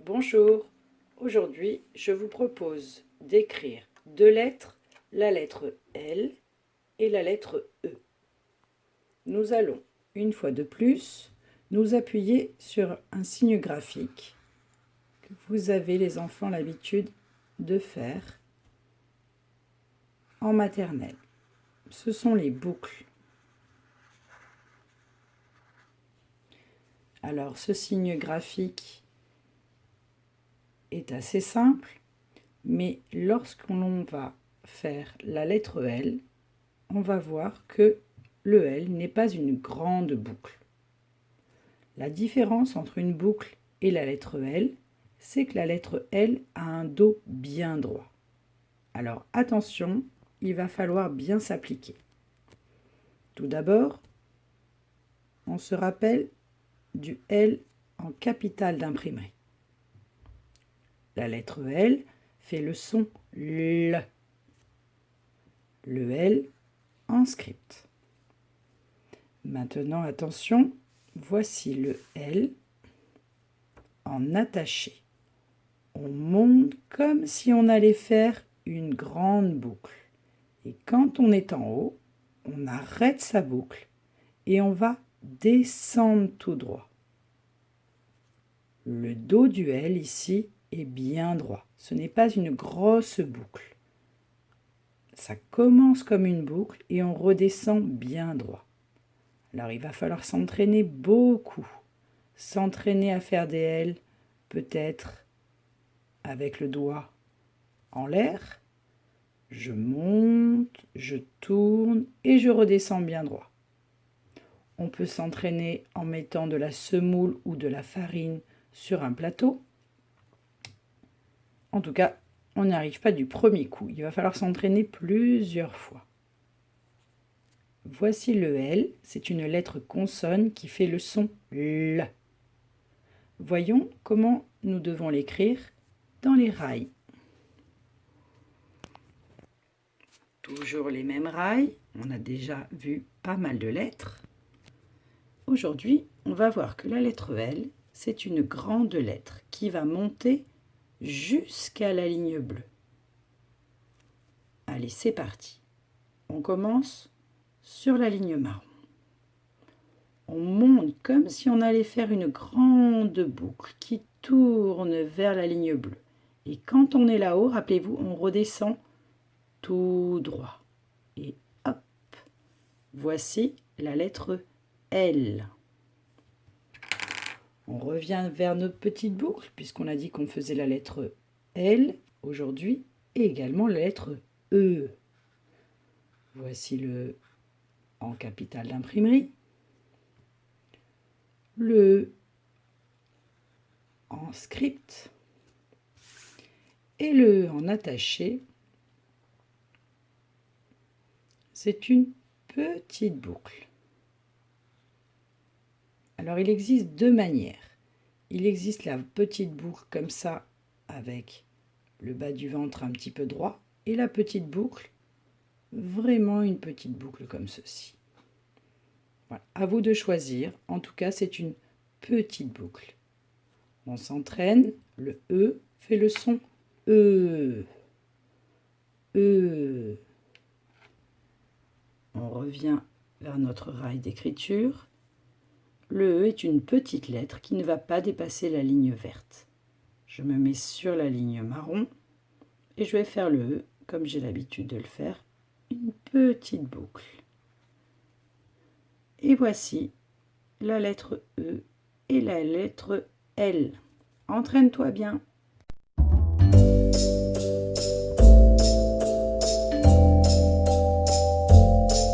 Bonjour, aujourd'hui je vous propose d'écrire deux lettres, la lettre L et la lettre E. Nous allons, une fois de plus, nous appuyer sur un signe graphique que vous avez les enfants l'habitude de faire en maternelle. Ce sont les boucles. Alors ce signe graphique est assez simple, mais lorsqu'on va faire la lettre L, on va voir que le L n'est pas une grande boucle. La différence entre une boucle et la lettre L, c'est que la lettre L a un dos bien droit. Alors attention, il va falloir bien s'appliquer. Tout d'abord, on se rappelle du L en capitale d'imprimerie. La lettre L fait le son L. Le L en script. Maintenant, attention, voici le L en attaché. On monte comme si on allait faire une grande boucle. Et quand on est en haut, on arrête sa boucle et on va descendre tout droit. Le dos du L ici est bien droit. Ce n'est pas une grosse boucle. Ça commence comme une boucle et on redescend bien droit. Alors il va falloir s'entraîner beaucoup. S'entraîner à faire des L, peut-être avec le doigt en l'air. Je monte, je tourne et je redescends bien droit. On peut s'entraîner en mettant de la semoule ou de la farine sur un plateau. En tout cas, on n'y arrive pas du premier coup. Il va falloir s'entraîner plusieurs fois. Voici le L, c'est une lettre consonne qui fait le son L. Voyons comment nous devons l'écrire dans les rails. Toujours les mêmes rails, on a déjà vu pas mal de lettres. Aujourd'hui, on va voir que la lettre L, c'est une grande lettre qui va monter jusqu'à la ligne bleue. Allez, c'est parti. On commence sur la ligne marron. On monte comme si on allait faire une grande boucle qui tourne vers la ligne bleue. Et quand on est là-haut, rappelez-vous, on redescend tout droit. Et hop, voici la lettre L. On revient vers notre petite boucle, puisqu'on a dit qu'on faisait la lettre L aujourd'hui, et également la lettre E. Voici le en capitale d'imprimerie, le en script et le en attaché. C'est une petite boucle. Alors il existe deux manières. Il existe la petite boucle comme ça avec le bas du ventre un petit peu droit et la petite boucle, vraiment une petite boucle comme ceci. Voilà, à vous de choisir. En tout cas, c'est une petite boucle. On s'entraîne, le E fait le son E. E. On revient vers notre rail d'écriture. Le E est une petite lettre qui ne va pas dépasser la ligne verte. Je me mets sur la ligne marron et je vais faire le E comme j'ai l'habitude de le faire, une petite boucle. Et voici la lettre E et la lettre L. Entraîne-toi bien.